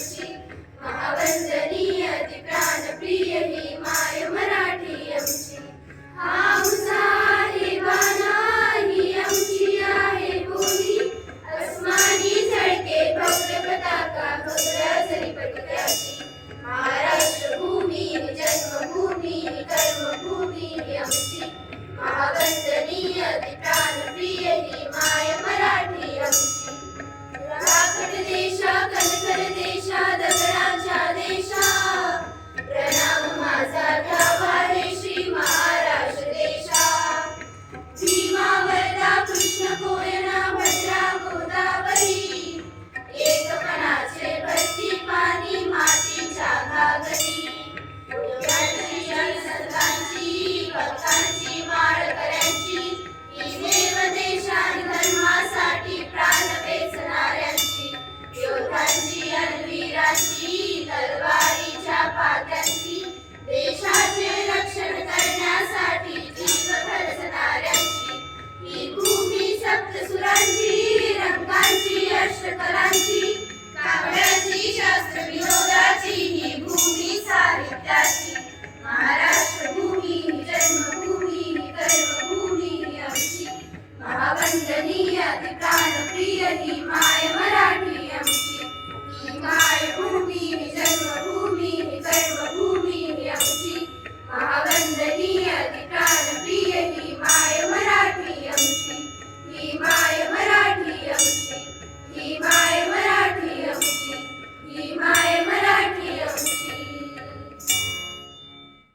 आमची महावंदनीय ती प्राणप्रिय ही माय मराठी आमची. हाऊस आहे बाणा ही आमची आहे बोली, अस्मानी झळके भव्य पताका भगव्या जरी पटक्याची. महाराष्ट्र भूमी जन्मभूमी कर्मभूमी ही आमची महावंदनीय ती प्राणप्रिय ही माय मराठी आमची. राखट देशा कणखर देशा दगड